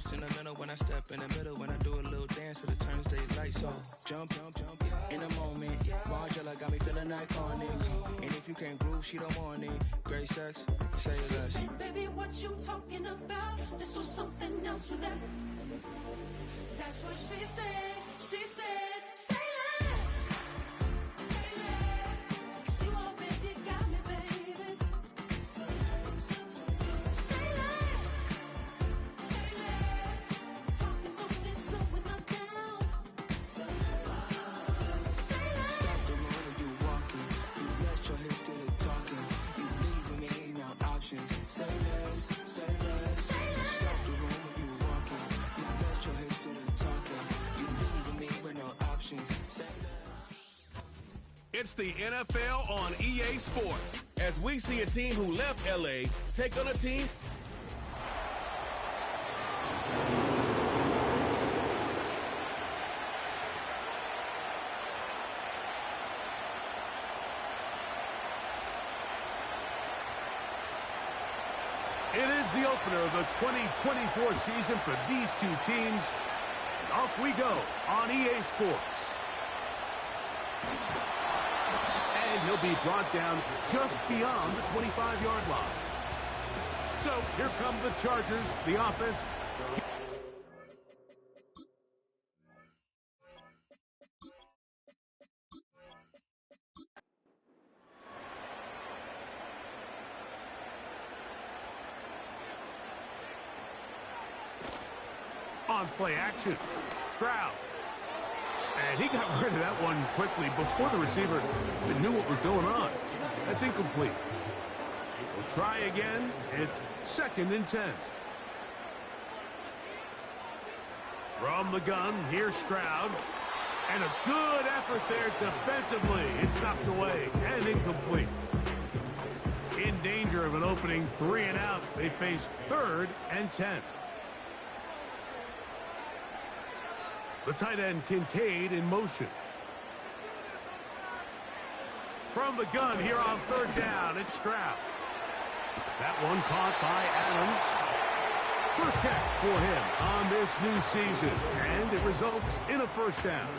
sentimental when I step in the middle. When I do a little dance to the turns daylight. So jump, in a moment. Margella got me feeling iconic. And if you can't groove, she don't want it. Great sex, say less. Baby, what you talking about? This was something else with that. That's what she said. She said, say less. Say less. 'Cause you already got me, baby. Say less. Say less. Talking so fast, slowing us down. Say less. Stop the road when you walking. You rest your hips to the talking. You leaving me no options. Say less, say less. Stop the road when you walking. You rest your hips to the talking. You leaving me with no options. Say less. It's the NFL on EA Sports as we see a team who left LA take on a team. It is the opener of the 2024 season for these two teams. And off we go on EA Sports. And he'll be brought down just beyond the 25-yard line. So here come the Chargers, the offense. On play action, Stroud. And he got rid of that one quickly before the receiver even knew what was going on. That's incomplete. We'll try again. It's 2nd and 10. From the gun, here's Stroud. And a good effort there defensively. It's knocked away and incomplete. In danger of an opening 3 and out. They face 3rd and 10. The tight end, Kincaid, in motion. From the gun here on 3rd down, it's Stroud. That one caught by Adams. First catch for him on this new season, and it results in a 1st down.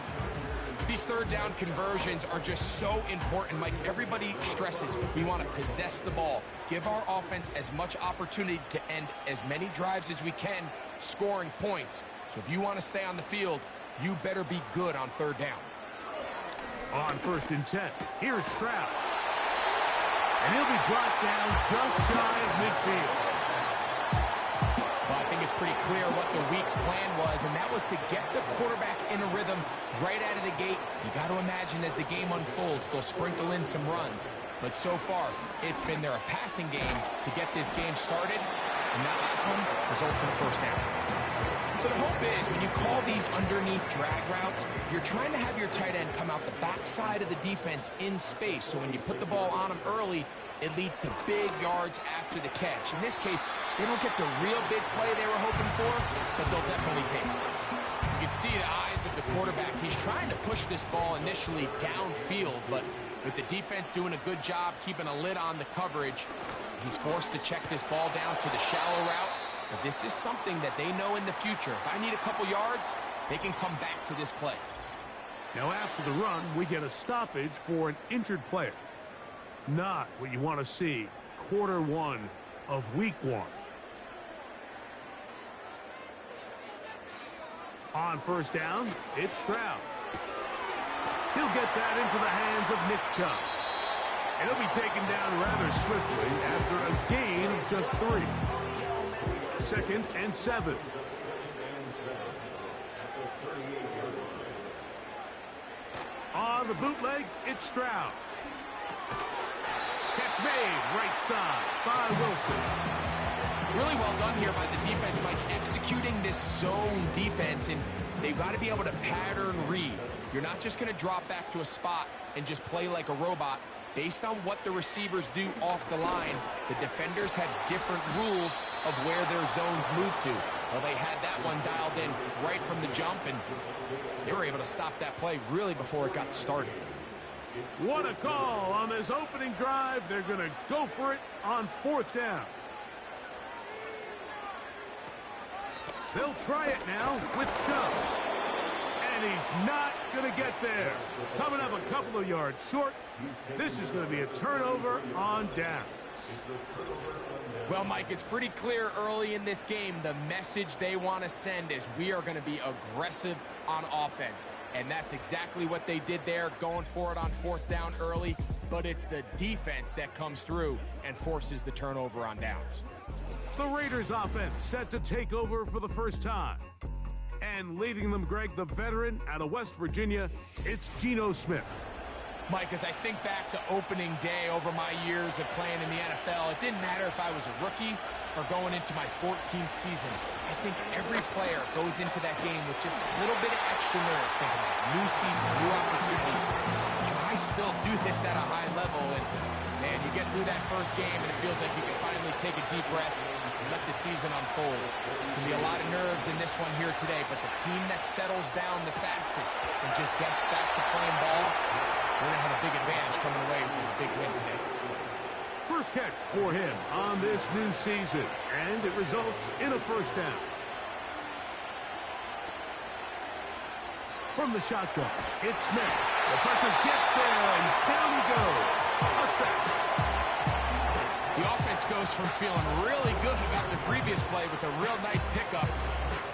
These 3rd down conversions are just so important. Like everybody stresses, we want to possess the ball, give our offense as much opportunity to end as many drives as we can, scoring points. So if you want to stay on the field, you better be good on 3rd down. On 1st and 10, here's Stroud. And he'll be brought down just shy of midfield. Well, I think it's pretty clear what the week's plan was, and that was to get the quarterback in a rhythm right out of the gate. You got to imagine as the game unfolds, they'll sprinkle in some runs. But so far, it's been their passing game to get this game started, and that last one results in a 1st down. So the hope is when you call these underneath drag routes, you're trying to have your tight end come out the backside of the defense in space. So when you put the ball on him early, it leads to big yards after the catch. In this case, they don't get the real big play they were hoping for, but they'll definitely take it. You can see the eyes of the quarterback. He's trying to push this ball initially downfield, but with the defense doing a good job keeping a lid on the coverage, he's forced to check this ball down to the shallow route. But this is something that they know in the future. If I need a couple yards, they can come back to this play. Now after the run, we get a stoppage for an injured player. Not what you want to see quarter 1 of week 1. On 1st down, it's Stroud. He'll get that into the hands of Nick Chubb. And he'll be taken down rather swiftly after a gain of just 3. 2nd and 7. On the bootleg, it's Stroud. Catch made, right side by Wilson. Really well done here by the defense, Mike, executing this zone defense, and they've got to be able to pattern read. You're not just going to drop back to a spot and just play like a robot. Based on what the receivers do off the line, the defenders have different rules of where their zones move to. Well, they had that one dialed in right from the jump, and they were able to stop that play really before it got started. What a call on this opening drive. They're going to go for it on 4th down. They'll try it now with Chubb. And he's not going to get there. Coming up a couple of yards short. This is going to be a turnover on down. Well, Mike, it's pretty clear early in this game the message they want to send is we are going to be aggressive on offense. And that's exactly what they did there, going for it on fourth down early. But it's the defense that comes through and forces the turnover on downs. The Raiders offense set to take over for the first time. And leading them, Greg, the veteran out of West Virginia, it's Geno Smith. Mike, as I think back to opening day over my years of playing in the NFL, it didn't matter if I was a rookie or going into my 14th season. I think every player goes into that game with just a little bit of extra nerves, thinking about new season, new opportunity. Can I still do this at a high level? And man, you get through that first game and it feels like you can finally take a deep breath and let the season unfold. There can be a lot of nerves in this one here today, but the team that settles down the fastest and just gets back to playing ball, we're going to have a big advantage coming away with a big win today. First catch for him on this new season, and it results in a first down. From the shotgun, it's Smith. The pressure gets there, and down he goes. A sack. The offense goes from feeling really good about the previous play with a real nice pickup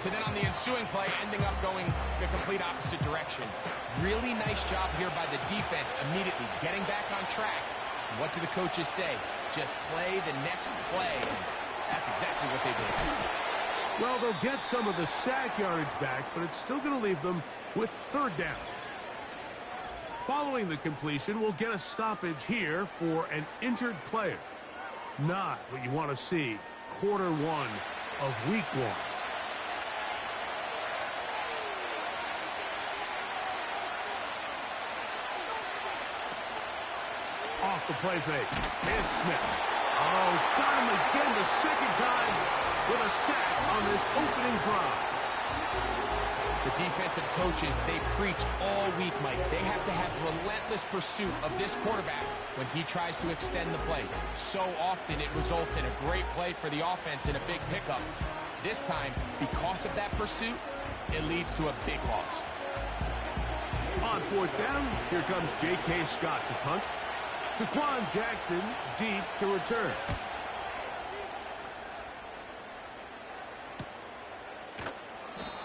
to then on the ensuing play ending up going the complete opposite direction. Really nice job here by the defense immediately getting back on track. What do the coaches say? Just play the next play. And that's exactly what they did. Well, they'll get some of the sack yardage back, but it's still going to leave them with third down. Following the completion, we'll get a stoppage here for an injured player. Not what you want to see quarter one of week one. Off the play fake. It's Smith. Oh, got him again the second time with a sack on this opening drive. The defensive coaches, they preached all week, Mike. They have to have relentless pursuit of this quarterback when he tries to extend the play. So often it results in a great play for the offense and a big pickup. This time, because of that pursuit, it leads to a big loss. On fourth down, here comes J.K. Scott to punt. Jaquan Jackson deep to return.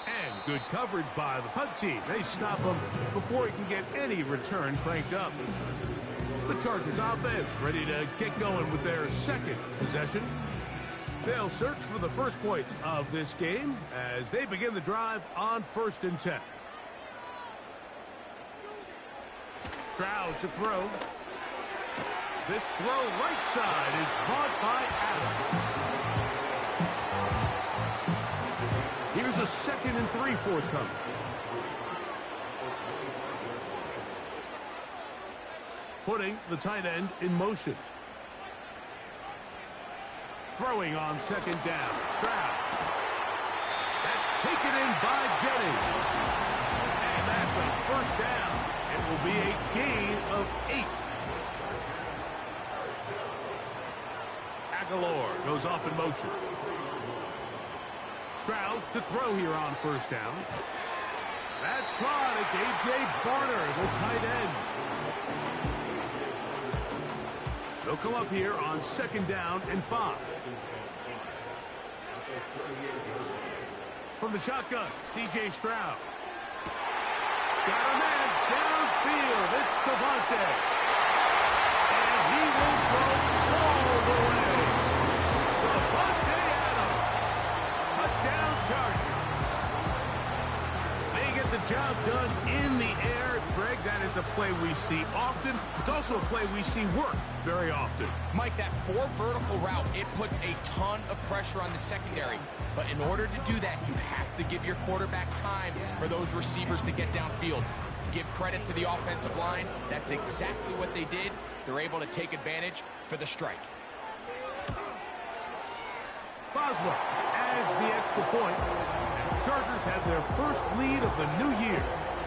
And good coverage by the punt team. They stop him before he can get any return cranked up. The Chargers offense ready to get going with their second possession. They'll search for the first points of this game as they begin the drive on 1st and 10. Stroud to throw. This throw right side is caught by Adams. Here's a 2nd and 3 forthcoming. Putting the tight end in motion. Throwing on 2nd down. Stroud. That's taken in by Jennings. And that's a first down. It will be a gain of 8. Aguilar goes off in motion. Stroud to throw here on 1st down. That's caught. It's A.J. Barner, the tight end. They'll come up here on 2nd down and 5. From the shotgun, C.J. Stroud. Got a man downfield. It's Devontae. And he will go all the way. Devontae Adams. Touchdown Chargers. They get the job done in the air. Greg, that is a play we see often. It's also a play we see work very often. Mike, that 4 vertical route, it puts a ton of pressure on the secondary. But in order to do that, you have to give your quarterback time for those receivers to get downfield. Give credit to the offensive line. That's exactly what they did. They're able to take advantage for the strike. Boswell adds the extra point. And the Chargers have their first lead of the new year.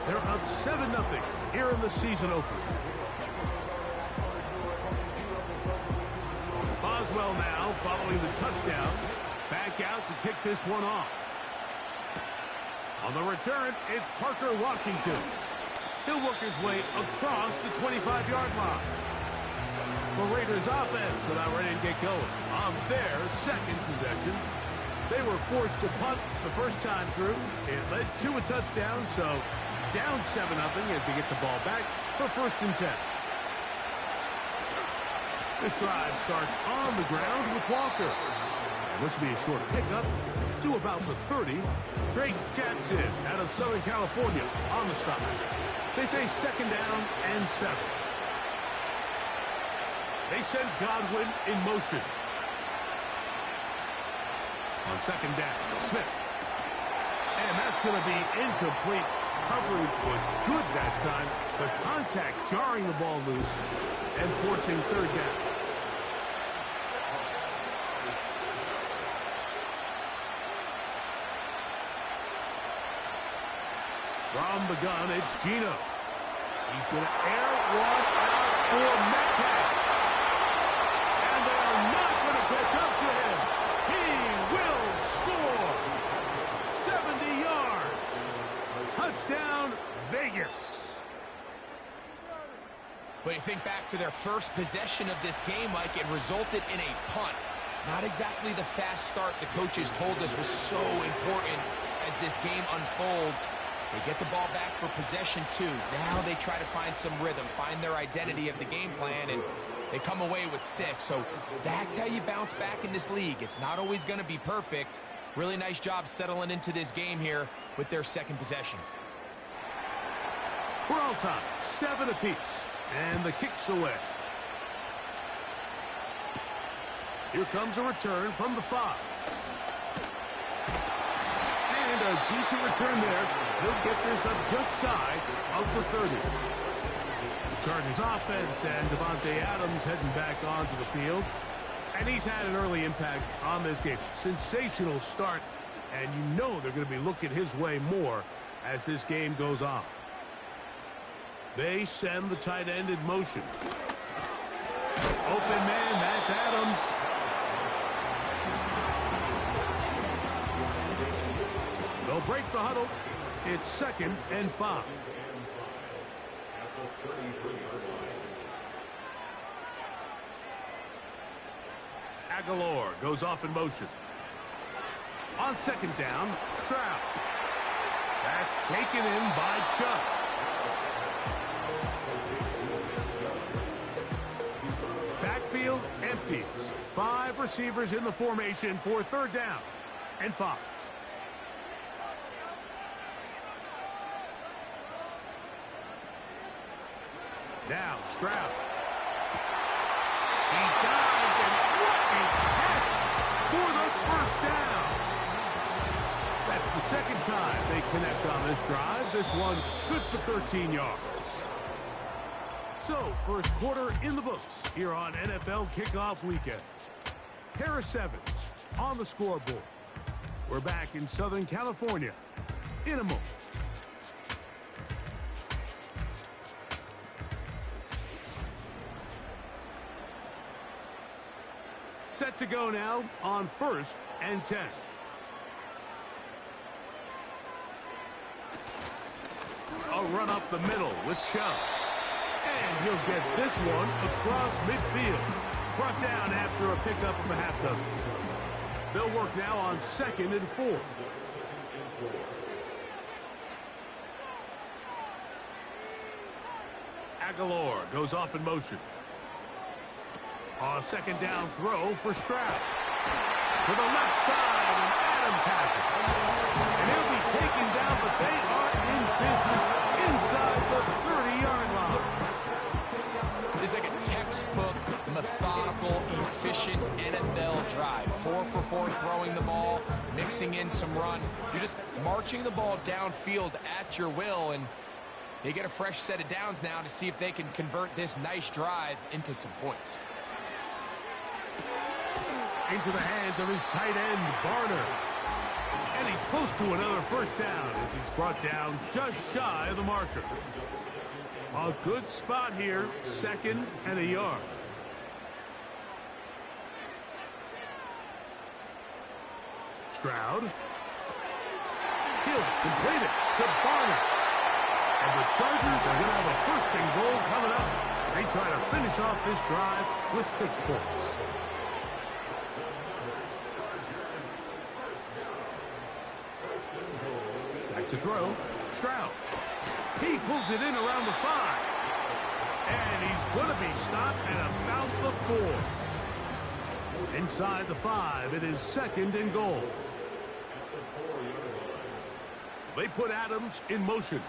They're up 7-0 here in the season opener. Boswell now following the touchdown. Back out to kick this one off. On the return, it's Parker Washington. He'll work his way across the 25-yard line. The Raiders offense about ready to get going on their second possession. They were forced to punt the first time through. It led to a touchdown, so down 7-0 as they get the ball back for 1st and 10. This drive starts on the ground with Walker. And this will be a short pickup to about the 30. Drake Jackson out of Southern California on the stop. They face 2nd down and 7. They send Godwin in motion. On 2nd down, Smith. And that's going to be incomplete. Coverage was good that time. The contact jarring the ball loose and forcing 3rd down. From the gun, it's Geno. He's going to air one out for Metcalf. And they are not going to catch up to him. He will score. 70 yards. Touchdown, Vegas. But you think back to their first possession of this game, Mike, it resulted in a punt. Not exactly the fast start the coaches told us was so important as this game unfolds. They get the ball back for possession 2. Now they try to find some rhythm, find their identity of the game plan, and they come away with 6. So that's how you bounce back in this league. It's not always going to be perfect. Really nice job settling into this game here with their second possession. We're all tied, 7 apiece, and the kick's away. Here comes a return from the 5. And a decent return there. He'll get this up just shy of the 30. Chargers offense and Devontae Adams heading back onto the field. And he's had an early impact on this game. Sensational start, and you know they're going to be looking his way more as this game goes on. They send the tight end in motion. Open man, that's Adams. They'll break the huddle. It's 2nd and 5. Aguilar goes off in motion. On 2nd down, Stroud. That's taken in by Chubb. Backfield empties. 5 receivers in the formation for 3rd down and 5. Now, Stroud. He dives, and what a catch for the 1st down. That's the 2nd time they connect on this drive. This one good for 13 yards. So, 1st quarter in the books here on NFL Kickoff Weekend. Harris Evans on the scoreboard. We're back in Southern California in a moment. Set to go now on 1st and 10. A run up the middle with Chubb. And he'll get this one across midfield. Brought down after a pickup of a half dozen. They'll work now on 2nd and 4. Aguilar goes off in motion. A 2nd down throw for Stroud. To the left side, and Adams has it. And he'll be taken down, but they are in business inside the 30-yard line. This is like a textbook, methodical, efficient NFL drive. 4 for 4 throwing the ball, mixing in some run. You're just marching the ball downfield at your will, and they get a fresh set of downs now to see if they can convert this nice drive into some points. Into the hands of his tight end, Barner. And he's close to another 1st down as he's brought down just shy of the marker. A good spot here, 2nd and a yard. Stroud. He'll complete it to Barner. And the Chargers are going to have a first and goal coming up. They try to finish off this drive with 6 points. Back to throw. Stroud. He pulls it in around the 5. And he's going to be stopped at about the 4. Inside the 5, it is 2nd and goal. They put Adams in motion.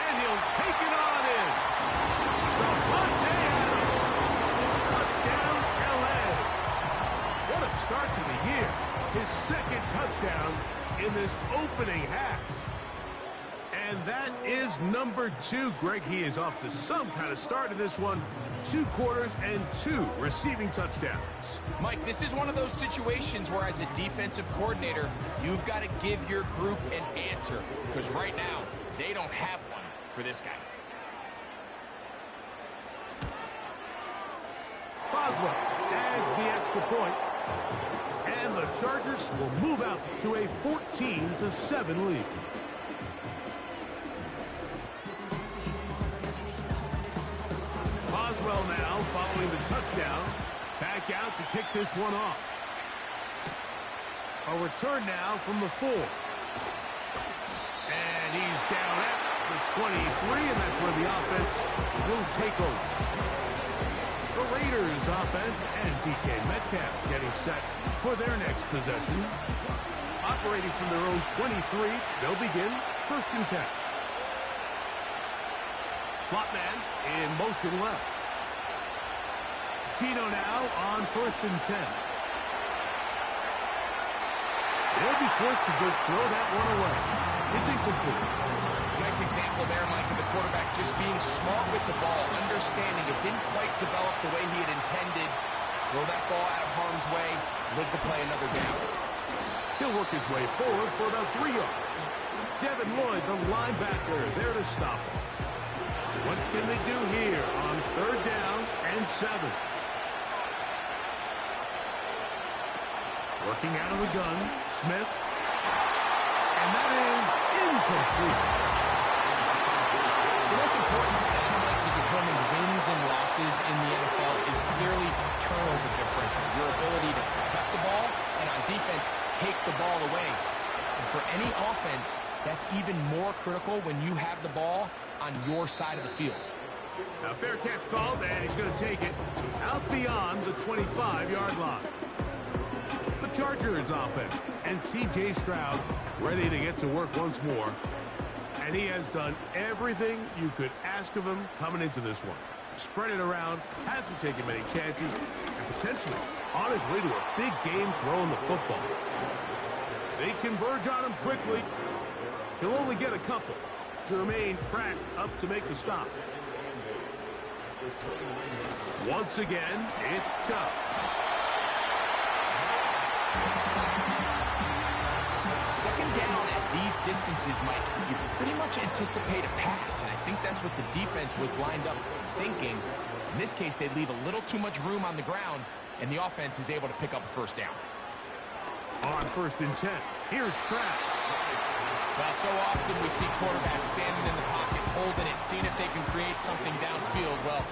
And he'll take it on in. Davante Adams. Touchdown, L.A. What a start to the year. His 2nd touchdown in this opening half. And that is number 2. Greg, he is off to some kind of start in this one. 2 quarters and 2 receiving touchdowns. Mike, this is one of those situations where as a defensive coordinator, you've got to give your group an answer. Because right now, they don't have one for this guy. Boswell adds the extra point. And the Chargers will move out to a 14-7 lead. Boswell now following the touchdown. Back out to kick this one off. A return now from the 4. And he's down at the 23, and that's where the offense will take over. The Raiders offense and DK Metcalf getting set for their next possession. Operating from their own 23, they'll begin 1st and 10. Slot man in motion left. Gino now on 1st and 10. They'll be forced to just throw that one away. It's incomplete. Nice example there, Mike, of the quarterback just being smart with the ball, understanding it didn't quite develop the way he had intended. Throw that ball out of harm's way, live to play another down. He'll work his way forward for about 3 yards. Devin Lloyd, the linebacker, there to stop him. What can they do here on 3rd down and 7? Working out of the gun, Smith. And that is incomplete. The most important stat to determine wins and losses in the NFL is clearly turnover differential, your ability to protect the ball and on defense take the ball away. And for any offense, that's even more critical when you have the ball on your side of the field. Now fair catch called, and he's going to take it out beyond the 25-yard line. The Chargers offense and C.J. Stroud ready to get to work once more. And he has done everything you could ask of him coming into this one. Spread it around, hasn't taken many chances, and potentially on his way to a big game throwing the football. They converge on him quickly. He'll only get a couple. Jermaine Pratt up to make the stop. Once again, it's Chubb. Second down at these distances, Mike, you pretty much anticipate a pass, and I think that's what the defense was lined up thinking. In this case, they leave a little too much room on the ground, and the offense is able to pick up a 1st down. On 1st and 10, here's Stroud. Well, so often we see quarterbacks standing in the pocket, holding it, seeing if they can create something downfield. Well,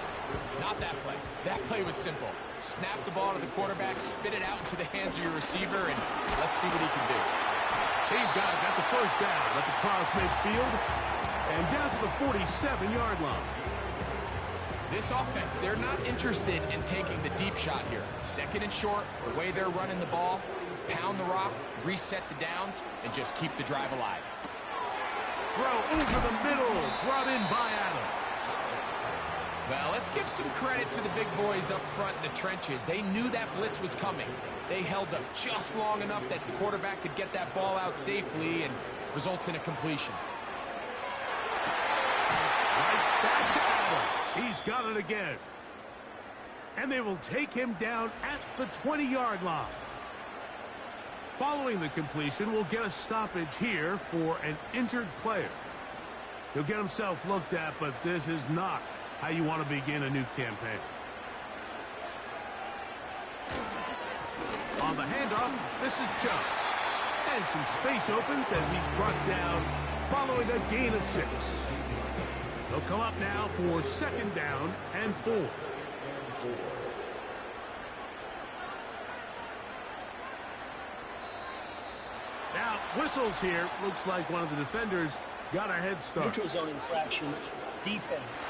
not that play. That play was simple. Snap the ball to the quarterback, spit it out into the hands of your receiver, and let's see what he can do. He's got it. That's a 1st down at the cross midfield and down to the 47-yard line. This offense, they're not interested in taking the deep shot here. 2nd and short, the way they're running the ball, pound the rock, reset the downs, and just keep the drive alive. Throw over the middle, brought in by Adams. Well, let's give some credit to the big boys up front in the trenches. They knew that blitz was coming. They held up just long enough that the quarterback could get that ball out safely and results in a completion. Right back to Adams. He's got it again. And they will take him down at the 20-yard line. Following the completion, we'll get a stoppage here for an injured player. He'll get himself looked at, but this is not how you want to begin a new campaign. On the handoff, this is Chubb. And some space opens as he's brought down following a gain of 6. They'll come up now for 2nd down and 4. Now, whistles here. Looks like one of the defenders got a head start. Neutral zone infraction, defense.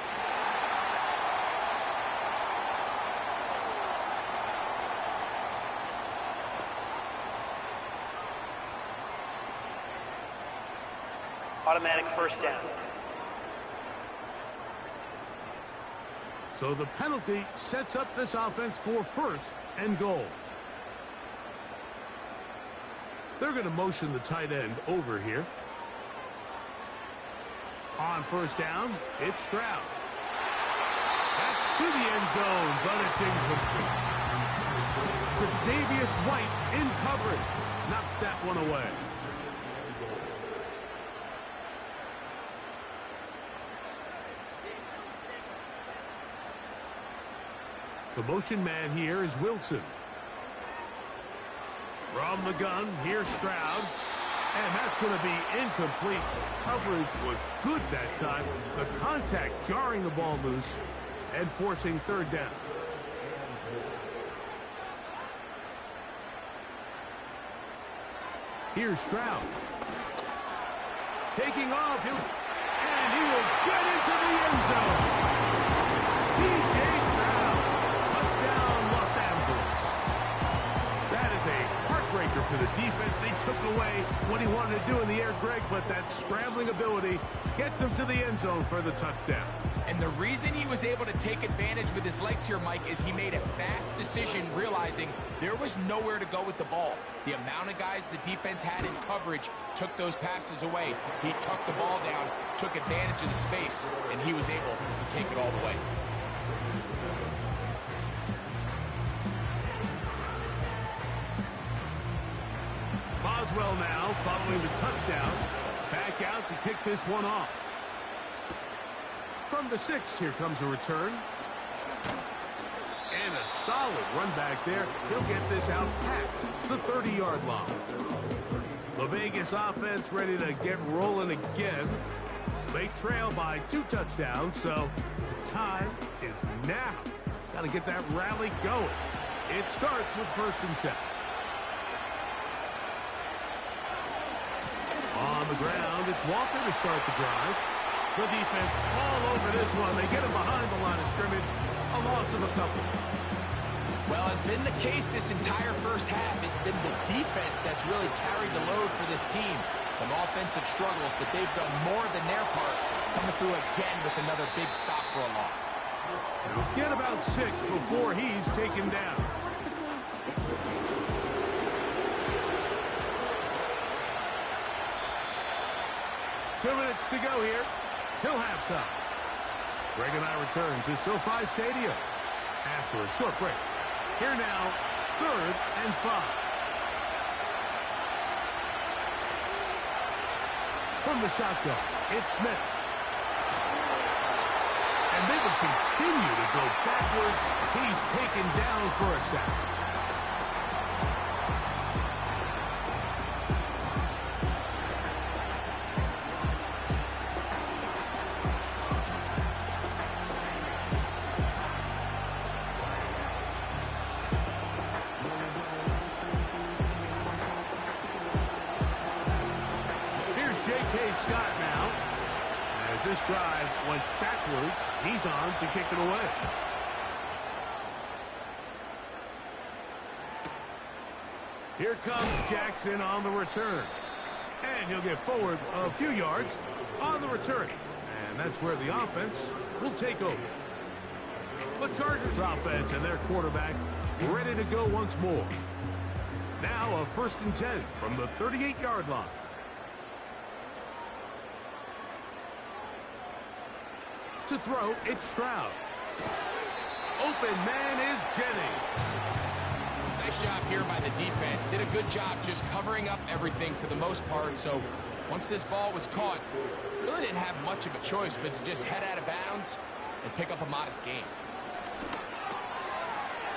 Automatic first down. So the penalty sets up this offense for 1st and goal. They're going to motion the tight end over here. On 1st down, it's Stroud. That's to the end zone, but it's incomplete. Tre'Davious White in coverage. Knocks that one away. The motion man here is Wilson. From the gun, here's Stroud. And that's going to be incomplete. Coverage was good that time. The contact jarring the ball loose and forcing 3rd down. Here's Stroud. Taking off. And he will get into the end zone. C.J. Stroud. Touchdown, Los Angeles. That is a heartbreaker for the defense. They took away what he wanted to do in the air, Greg, but that scrambling ability gets him to the end zone for the touchdown. And the reason he was able to take advantage with his legs here, Mike, is he made a fast decision realizing there was nowhere to go with the ball. The amount of guys the defense had in coverage took those passes away. He tucked the ball down, took advantage of the space, and he was able to take it all the way. Boswell now following the touchdown. Back out to kick this one off. From the 6, here comes a return. And a solid run back there. He'll get this out past the 30-yard line. The Vegas offense ready to get rolling again. They trail by 2 touchdowns, so the time is now. Got to get that rally going. It starts with 1st and 10. On the ground, it's Walker to start the drive. The defense all over this one. They get him behind the line of scrimmage. A loss of a couple. Well, as been the case this entire first half, it's been the defense that's really carried the load for this team. Some offensive struggles, but they've done more than their part, coming through again with another big stop for a loss. He'll get about 6 before he's taken down. Two minutes to go here till halftime. Greg and I return to SoFi Stadium after a short break. Here now, 3rd and 5. From the shotgun, it's Smith. And they will continue to go backwards. He's taken down for a sack. Scott now, as this drive went backwards, he's on to kick it away. Here comes Jackson on the return. And he'll get forward a few yards on the return. And that's where the offense will take over. The Chargers offense and their quarterback ready to go once more. Now a 1st and 10 from the 38-yard line. To throw, it's Stroud. Open man is Jennings. Nice job here by the defense. Did a good job just covering up everything for the most part. So once this ball was caught, really didn't have much of a choice but to just head out of bounds and pick up a modest gain.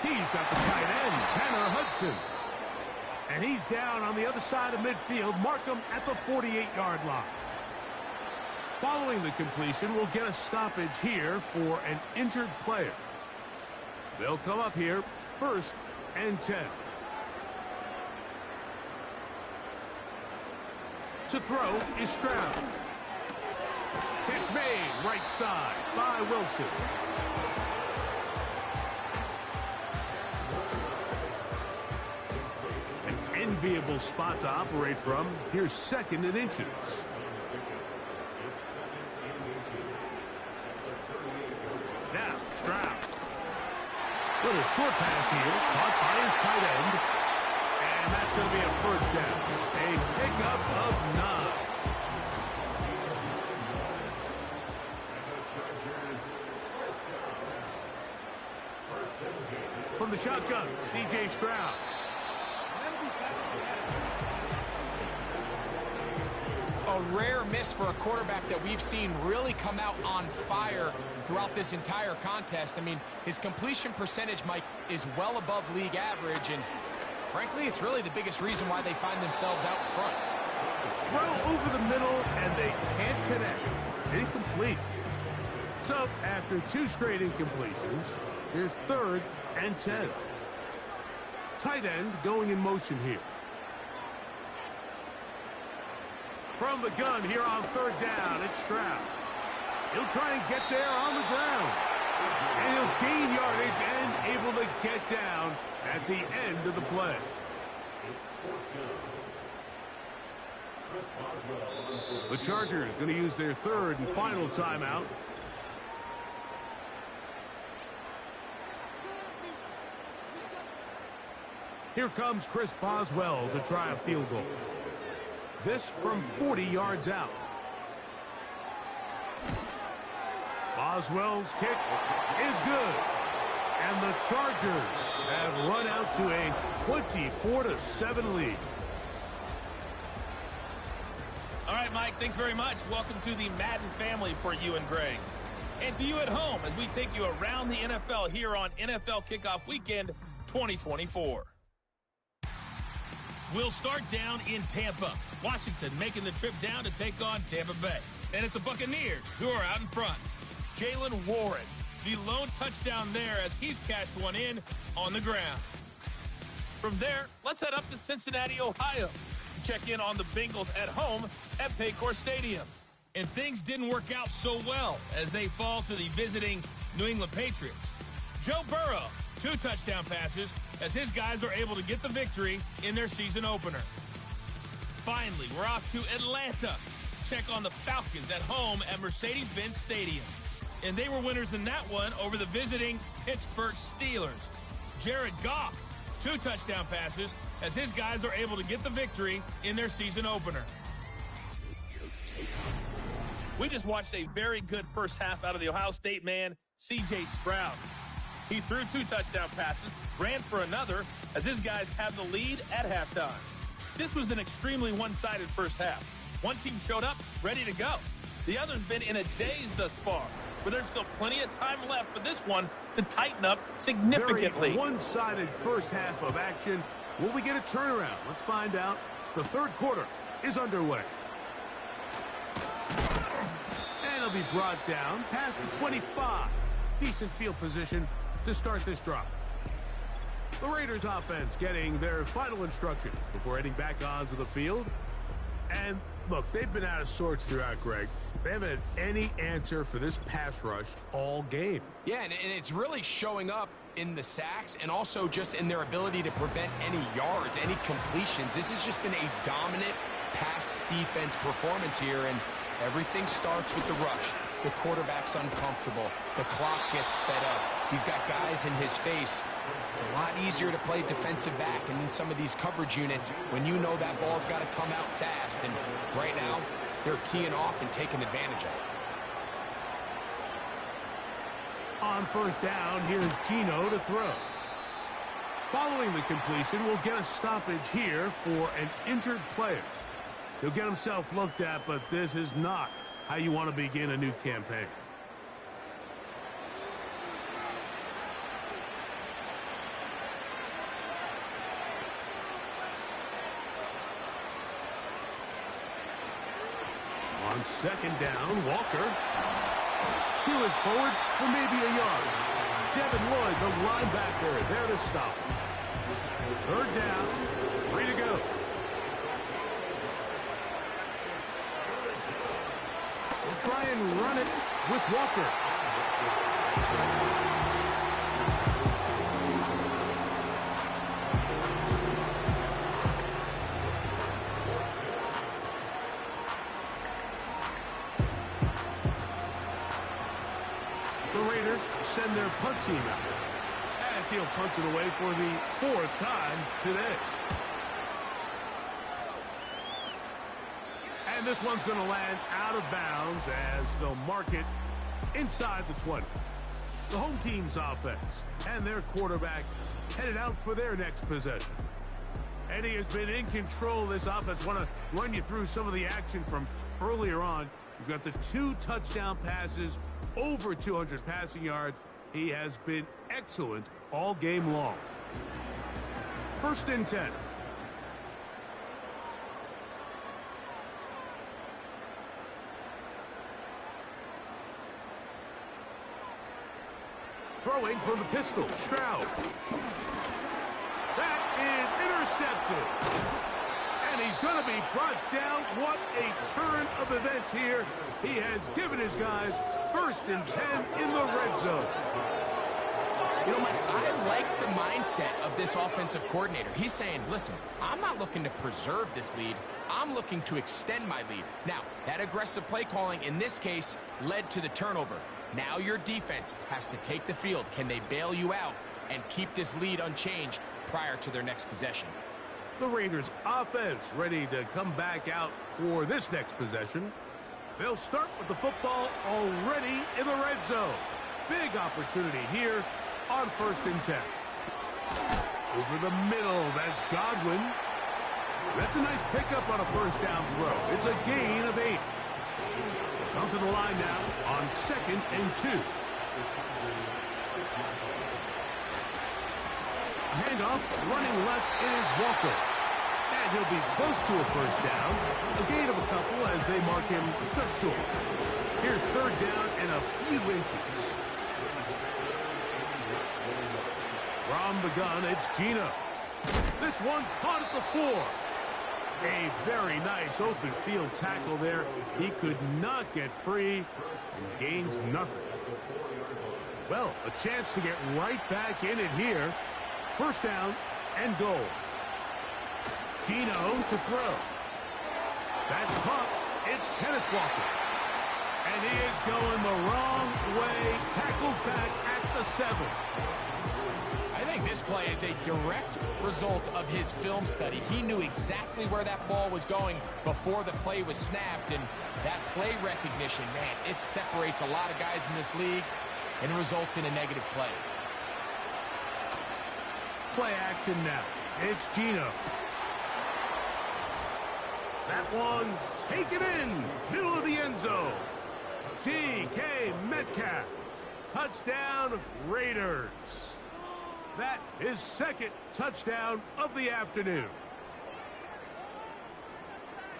He's got the tight end, Tanner Hudson. And he's down on the other side of midfield. Mark him at the 48-yard line. Following the completion, we'll get a stoppage here for an injured player. They'll come up here, 1st and 10. To throw is Stroud. Pitch made, right side by Wilson. An enviable spot to operate from. Here's 2nd and inches. Now, Stroud. Little short pass here, caught by his tight end. And that's going to be a 1st down. A pickup of 9. From the shotgun, C.J. Stroud. A rare miss for a quarterback that we've seen really come out on fire throughout this entire contest. I mean, his completion percentage, Mike, is well above league average, and frankly, it's really the biggest reason why they find themselves out in front. Throw over the middle, and they can't connect. It's incomplete. So, after 2 straight incompletions, here's 3rd and 10. Tight end going in motion here. From the gun here on 3rd down, it's Stroud. He'll try and get there on the ground. And he'll gain yardage and able to get down at the end of the play. The Chargers going to use their 3rd and final timeout. Here comes Chris Boswell to try a field goal. This from 40 yards out. Boswell's kick is good. And the Chargers have run out to a 24-7 lead. All right, Mike, thanks very much. Welcome to the Madden family for you and Greg. And to you at home as we take you around the NFL here on NFL Kickoff Weekend 2024. We'll start down in Tampa. Washington making the trip down to take on Tampa Bay. And it's the Buccaneers who are out in front. Jaylen Warren, the lone touchdown there as he's cashed one in on the ground. From there, let's head up to Cincinnati, Ohio to check in on the Bengals at home at Paycor Stadium. And things didn't work out so well as they fall to the visiting New England Patriots. Joe Burrow, 2 touchdown passes as his guys are able to get the victory in their season opener. Finally, we're off to Atlanta to check on the Falcons at home at Mercedes-Benz Stadium. And they were winners in that one over the visiting Pittsburgh Steelers. Jared Goff, 2 touchdown passes as his guys are able to get the victory in their season opener. We just watched a very good first half out of the Ohio State man, C.J. Stroud. He threw 2 touchdown passes, ran for another, as his guys have the lead at halftime. This was an extremely one-sided first half. One team showed up, ready to go. The other's been in a daze thus far, but there's still plenty of time left for this one to tighten up significantly. Very one-sided first half of action. Will we get a turnaround? Let's find out. The 3rd quarter is underway. And it'll be brought down past the 25. Decent field position to start this drive. The Raiders offense getting their final instructions before heading back onto the field. And look, they've been out of sorts throughout, Greg. They haven't had any answer for this pass rush all game. Yeah, and it's really showing up in the sacks and also just in their ability to prevent any yards, any completions. This has just been a dominant pass defense performance here, and everything starts with the rush. The quarterback's uncomfortable. The clock gets sped up. He's got guys in his face. It's a lot easier to play defensive back, and in some of these coverage units, when you know that ball's got to come out fast, and right now, they're teeing off and taking advantage of it. On 1st down, here's Geno to throw. Following the completion, we'll get a stoppage here for an injured player. He'll get himself looked at, but this is not how you want to begin a new campaign. On second down, Walker. Peeling forward for maybe a yard. Devin Lloyd, the linebacker, there to stop. Third down, 3 to go. We'll try and run it with Walker. The Raiders send their punt team out, as he'll punt it away for the 4th time today. And this one's going to land out of bounds as they'll mark it inside the 20. The home team's offense and their quarterback headed out for their next possession. And he has been in control of this offense. Want to run you through some of the action from earlier on. You've got the 2 touchdown passes, over 200 passing yards. He has been excellent all game long. 1st and 10. Throwing from the pistol, Stroud. That is intercepted. And he's going to be brought down. What a turn of events here. He has given his guys 1st and 10 in the red zone. You know, Mike, I like the mindset of this offensive coordinator. He's saying, listen, I'm not looking to preserve this lead. I'm looking to extend my lead. Now, that aggressive play calling in this case led to the turnover. Now your defense has to take the field. Can they bail you out and keep this lead unchanged prior to their next possession? The Raiders offense ready to come back out for this next possession. They'll start with the football already in the red zone. Big opportunity here on 1st and 10. Over the middle, that's Godwin. That's a nice pickup on a 1st down throw. It's a gain of 8. Come to the line now on 2nd and 2. Handoff, running left is Walker. And he'll be close to a 1st down. A gain of a couple as they mark him just short. Here's 3rd down and a few inches. From the gun, it's Gino. This one caught at the 4. A very nice open field tackle there. He could not get free and gains nothing. Well, a chance to get right back in it here. 1st down and goal. Gino to throw. That's caught. It's Kenneth Walker. And he is going the wrong way. Tackled back at the 7. I think this play is a direct result of his film study. He knew exactly where that ball was going before the play was snapped, and that play recognition, man, it separates a lot of guys in this league and results in a negative play. Play action now. It's Gino. That one taken in, middle of the end zone. DK Metcalf. Touchdown, Raiders. That is 2nd touchdown of the afternoon.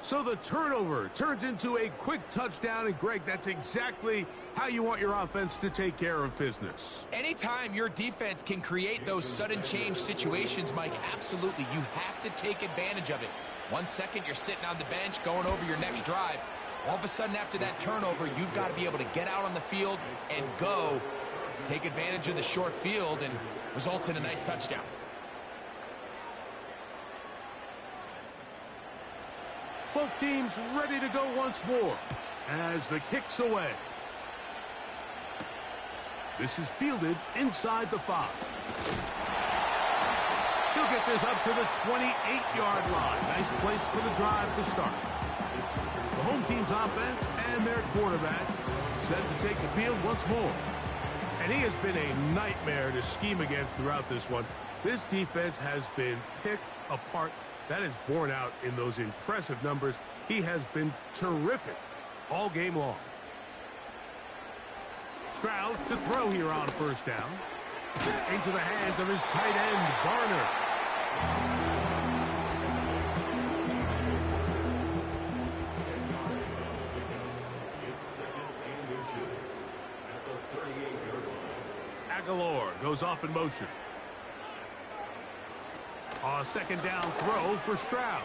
So the turnover turns into a quick touchdown, and Greg, that's exactly how you want your offense to take care of business. Anytime your defense can create those sudden change situations, Mike, absolutely, you have to take advantage of it. 1 second, you're sitting on the bench going over your next drive. All of a sudden, after that turnover, you've got to be able to get out on the field and go. Take advantage of the short field and results in a nice touchdown. Both teams ready to go once more as the kick's away. This is fielded inside the 5. He'll get this up to the 28-yard line. Nice place for the drive to start. The home team's offense and their quarterback set to take the field once more. And he has been a nightmare to scheme against throughout this one. This defense has been picked apart. That is borne out in those impressive numbers. He has been terrific all game long. Stroud to throw here on 1st down. Into the hands of his tight end, Barner. goes off in motion. A second down throw for Stroud.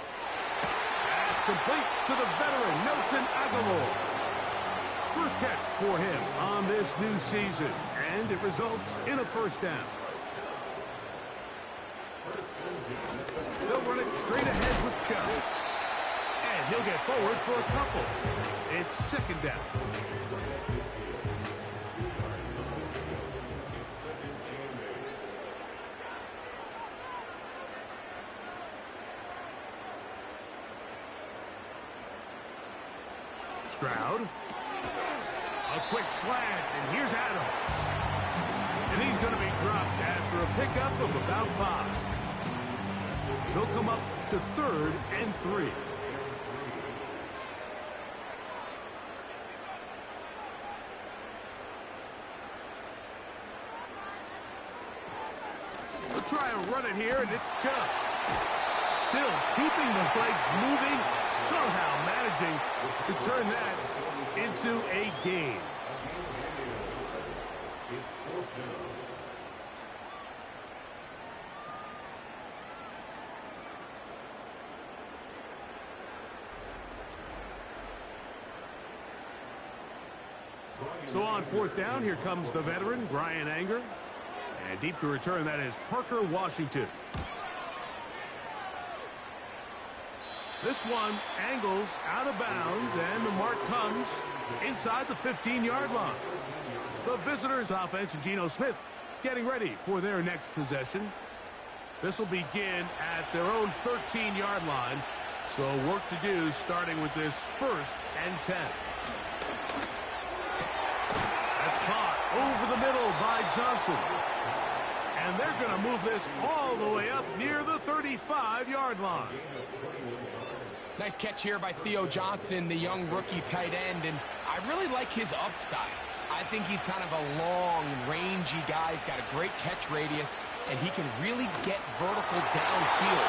That's complete to the veteran, Nelson Aguilar. First catch for him on this new season, and it results in a first down. They'll run it straight ahead with Chubb. And he'll get forward for a couple. It's second down. Stroud. A quick slant, and here's Adams. And he's going to be dropped after a pickup of about 5. He'll come up to 3rd and 3. They'll try and run it here, and it's Chubb. Still keeping the legs moving, somehow managing to turn that into a gain. So on 4th down, here comes the veteran, Bryan Anger. And deep to return, that is Parker Washington. This one angles out of bounds, and the mark comes inside the 15-yard line. The visitors' offense and Geno Smith getting ready for their next possession. This will begin at their own 13-yard line. So work to do starting with this 1st and 10. That's caught over the middle by Johnson. And they're going to move this all the way up near the 35-yard line. Nice catch here by Theo Johnson, the young rookie tight end, and I really like his upside. I think he's kind of a long, rangy guy. He's got a great catch radius, and he can really get vertical downfield.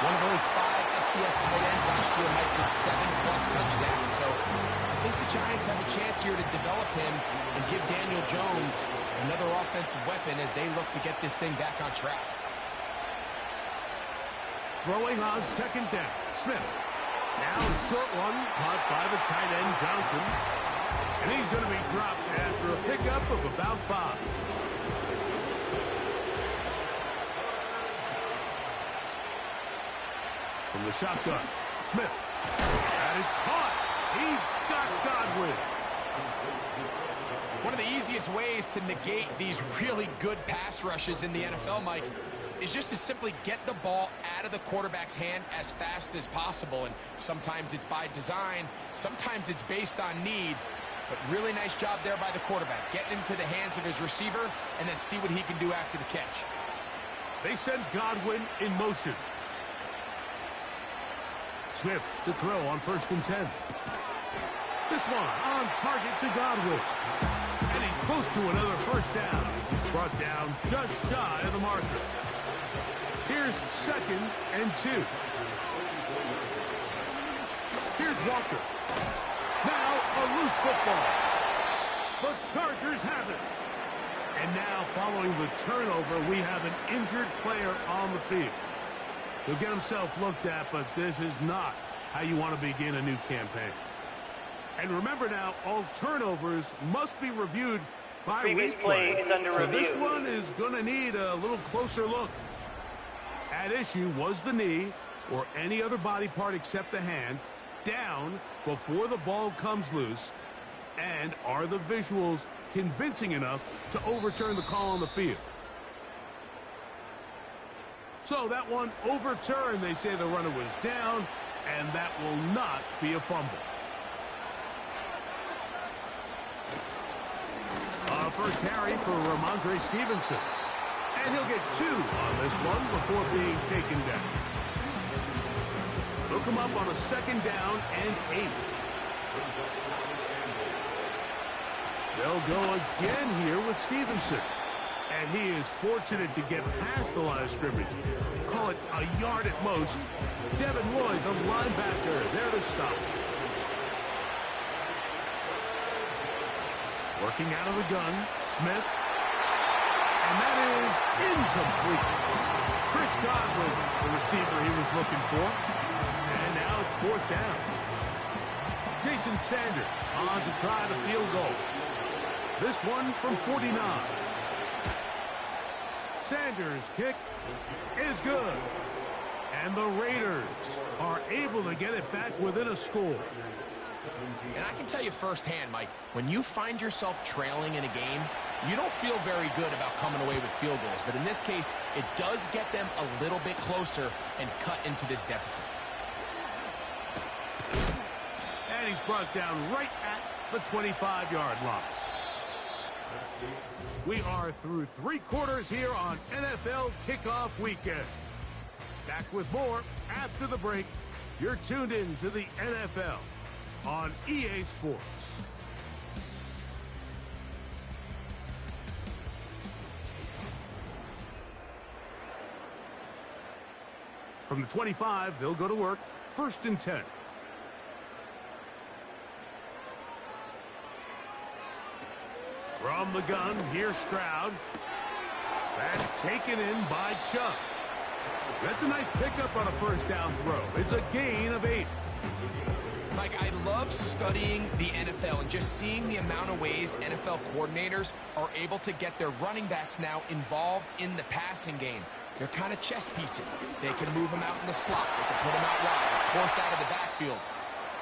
One of only 5 FBS tight ends last year, Mike, with 7+ touchdowns. So I think the Giants have a chance here to develop him and give Daniel Jones another offensive weapon as they look to get this thing back on track. Throwing on 2nd down, Smith. Now a short one, caught by the tight end, Johnson. And he's going to be dropped after a pickup of about 5. From the shotgun, Smith. That is caught. He got Godwin. One of the easiest ways to negate these really good pass rushes in the NFL, Mike, is just to simply get the ball out of the quarterback's hand as fast as possible. And sometimes it's by design, sometimes it's based on need. But really nice job there by the quarterback, getting into the hands of his receiver and then see what he can do after the catch. They send Godwin in motion. Smith to throw on 1st and 10. This one on target to Godwin. And he's close to another first down as he's brought down just shy of the marker. Here's 2nd and 2. Here's Walker. Now a loose football. The Chargers have it. And now following the turnover, we have an injured player on the field. He'll get himself looked at, but this is not how you want to begin a new campaign. And remember now, all turnovers must be reviewed by Previous replay. play is under so review. This one is going to need a little closer look. At issue was the knee or any other body part except the hand down before the ball comes loose. And are the visuals convincing enough to overturn the call on the field? So that one overturned. They say the runner was down, and that will not be a fumble. First carry for Ramondre Stevenson. And he'll get 2 on this one before being taken down. They'll come up on a 2nd down and 8. They'll go again here with Stevenson. And he is fortunate to get past the line of scrimmage. Call it a yard at most. Devin Lloyd, the linebacker, there to stop. Working out of the gun, Smith. And that is incomplete. Chris Godwin, the receiver he was looking for. And now it's 4th down. Jason Sanders on to try the field goal. This one from 49. Sanders' kick is good. And the Raiders are able to get it back within a score. And I can tell you firsthand, Mike, when you find yourself trailing in a game, you don't feel very good about coming away with field goals. But in this case, it does get them a little bit closer and cut into this deficit. And he's brought down right at the 25-yard line. We are through 3 quarters here on NFL Kickoff Weekend. Back with more after the break. You're tuned in to the NFL on EA Sports. From the 25, they'll go to work. 1st and 10. From the gun, here's Stroud. That's taken in by Chubb. That's a nice pickup on a 1st down throw. It's a gain of 8. Mike, I love studying the NFL and just seeing the amount of ways NFL coordinators are able to get their running backs now involved in the passing game. They're kind of chess pieces. They can move them out in the slot. They can put them out wide, of course, out of the backfield.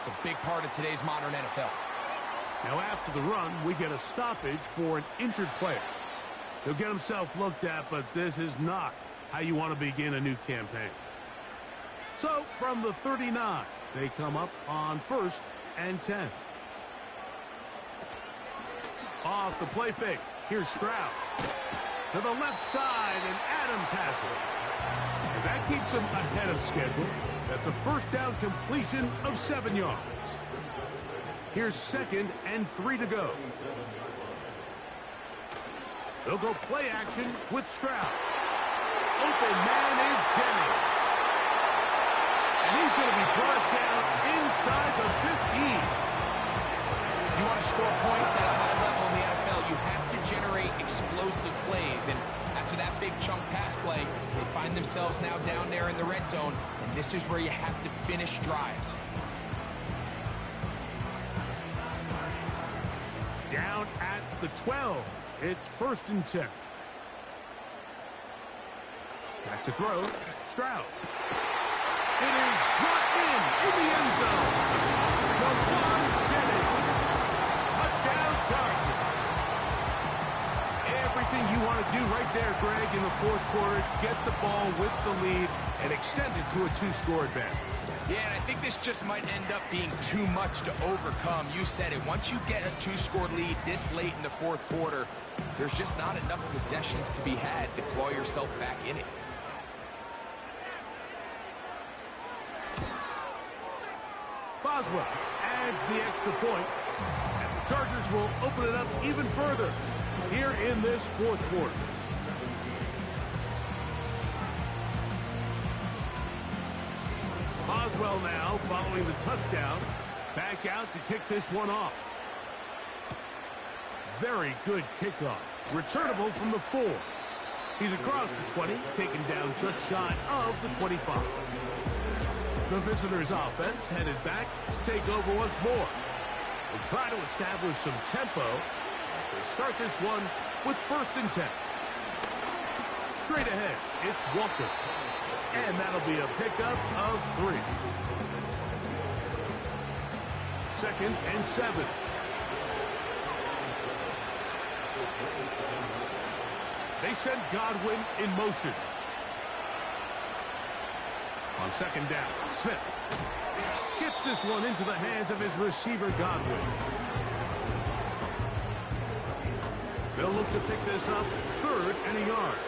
It's a big part of today's modern NFL. Now after the run, we get a stoppage for an injured player. He'll get himself looked at, but this is not how you want to begin a new campaign. So from the 39, they come up on 1st and 10. Off the play fake. Here's Stroud. To the left side, and Adams has it. And that keeps him ahead of schedule. That's a 1st down completion of 7 yards. Here's 2nd and 3 to go. They'll go play action with Stroud. Open man is Jennings. And he's going to be brought down inside the 15. You want to score points at a high level in the NFL, you have to generate explosive plays. And after that big chunk pass play, they find themselves now down there in the red zone. And this is where you have to finish drives. Down at the 12. It's 1st and 10. Back to throw. Stroud. It is brought in the end zone. Jawan Jennings. Touchdown Chargers. Everything you want to do right there, Greg, in the 4th quarter. Get the ball with the lead and extend it to a 2-score advantage. Yeah, and I think this just might end up being too much to overcome. You said it. Once you get a 2-score lead this late in the 4th quarter, there's just not enough possessions to be had to claw yourself back in it. Boswell adds the extra point, and the Chargers will open it up even further here in this 4th quarter. Boswell now, following the touchdown, back out to kick this one off. Very good kickoff. Returnable from the 4. He's across the 20, taken down just shy of the 25. The visitors' offense headed back to take over once more. They'll try to establish some tempo as they start this one with 1st and 10. Straight ahead, it's Walker. And that'll be a pickup of 3. 2nd and 7. They send Godwin in motion. On 2nd down, Smith gets this one into the hands of his receiver, Godwin. They'll look to pick this up 3rd and a yard.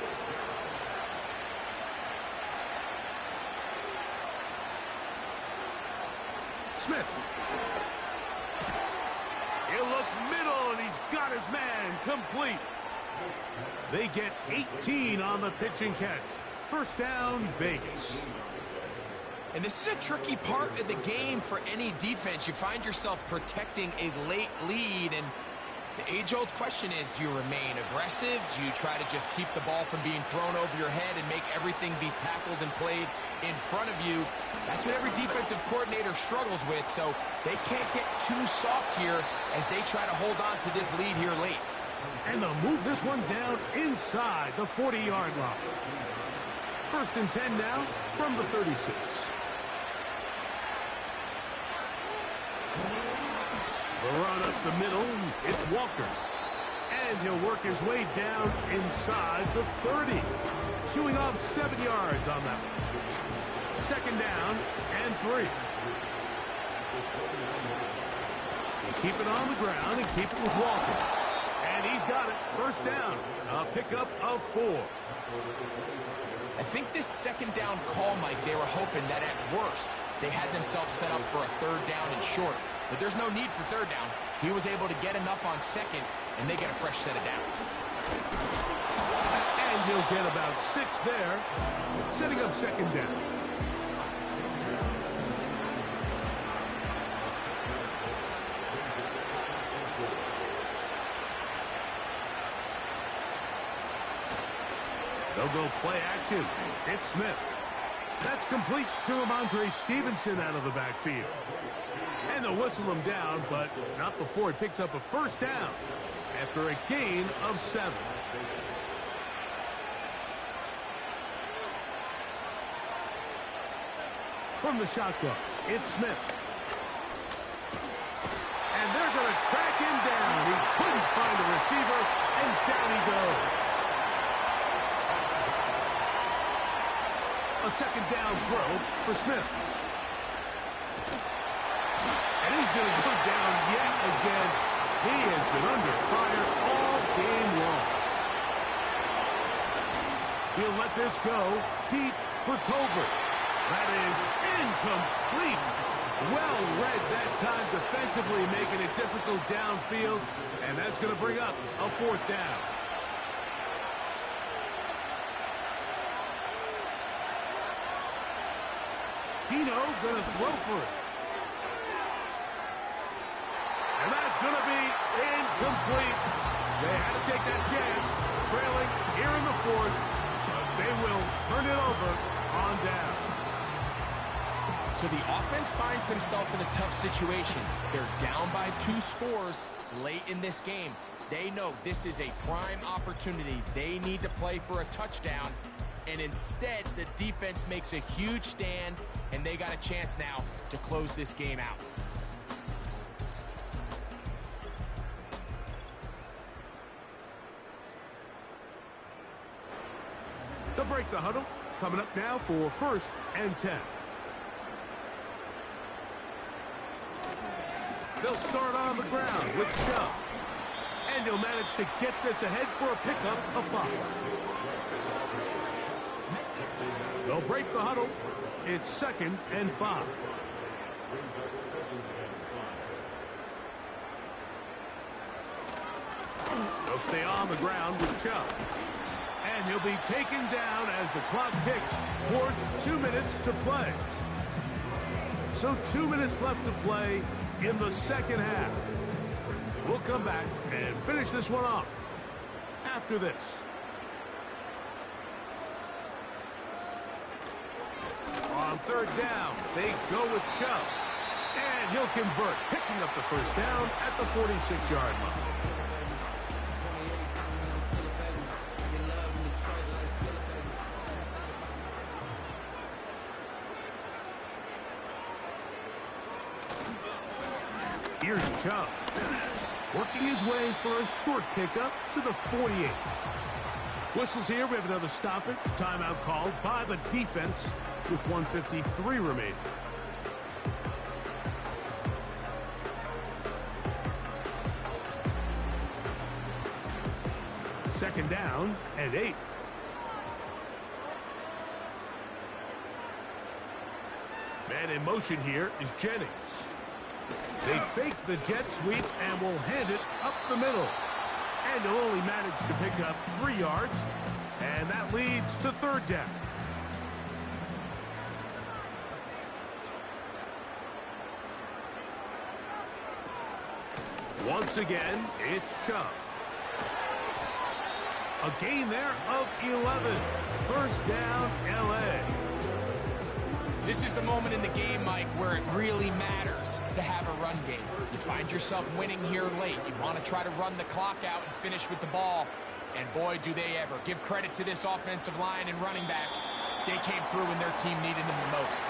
Smith. He'll look middle, and he's got his man complete. They get 18 on the pitch and catch. 1st down, Vegas. And this is a tricky part of the game for any defense. You find yourself protecting a late lead, and The age-old question is, do you remain aggressive? Do you try to just keep the ball from being thrown over your head and make everything be tackled and played in front of you? That's what every defensive coordinator struggles with, so they can't get too soft here as they try to hold on to this lead here late. And they'll move this one down inside the 40-yard line. 1st and 10 now from the 36. The run up the middle, it's Walker. And he'll work his way down inside the 30. Shooing off 7 yards on that one. 2nd down and 3. They keep it on the ground and keep it with Walker. And he's got it. 1st down. A pickup of 4. I think this 2nd down call, Mike, they were hoping that at worst they had themselves set up for a 3rd down and short. But there's no need for 3rd down. He was able to get enough on 2nd, and they get a fresh set of downs. And he'll get about 6 there, setting up 2nd down. They'll go play action. It's Smith. That's complete to Ramondre Stevenson out of the backfield. And they'll whistle him down, but not before he picks up a 1st down after a gain of 7. From the shotgun, it's Smith. And they're going to track him down. He couldn't find a receiver, and down he goes. A 2nd down throw for Smith. And he's going to go down yet again. He has been under fire all game long. He'll let this go deep for Tolbert. That is incomplete. Well read that time defensively, making it difficult downfield. And that's going to bring up a 4th down. Keno going to throw for it. And that's going to be incomplete. They had to take that chance, trailing here in the 4th. But they will turn it over on down. So the offense finds themselves in a tough situation. They're down by 2 scores late in this game. They know this is a prime opportunity. They need to play for a touchdown. And instead, the defense makes a huge stand, and they got a chance now to close this game out. They'll break the huddle. Coming up now for 1st and 10. They'll start on the ground with Chubb. And he'll manage to get this ahead for a pickup of 5. They'll break the huddle. It's 2nd and 5. They'll stay on the ground with Chubb. And he'll be taken down as the clock ticks towards 2 minutes to play. So 2 minutes left to play in the 2nd half. We'll come back and finish this one off after this. On 3rd down, they go with Chubb. And he'll convert, picking up the 1st down at the 46-yard line. Here's Chubb, working his way for a short pickup to the 48. Whistles here. We have another stoppage. Timeout called by the defense with 1:53 remaining. Second down and 8. Man in motion here is Jennings. They fake the jet sweep and will hand it up the middle. And he'll only manage to pick up 3 yards. And that leads to 3rd down. Once again, it's Chubb. A gain there of 11. First down, L.A. This is the moment in the game, Mike, where it really matters to have a run game. You find yourself winning here late. You want to try to run the clock out and finish with the ball. And boy, do they ever. Give credit to this offensive line and running back. They came through when their team needed them the most.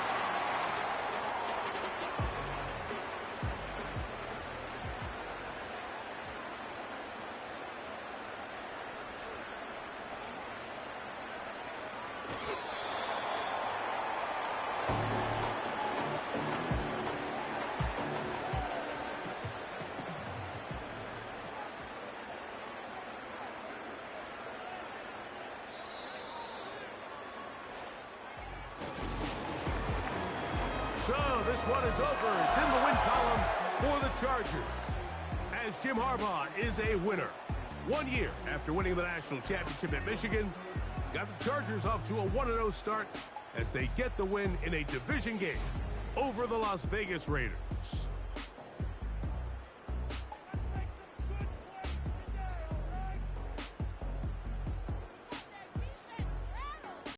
So this one is over. It's in the win column for the Chargers, as Jim Harbaugh is a winner. 1 year after winning the national championship at Michigan, got the Chargers off to a 1-0 start as they get the win in a division game over the Las Vegas Raiders.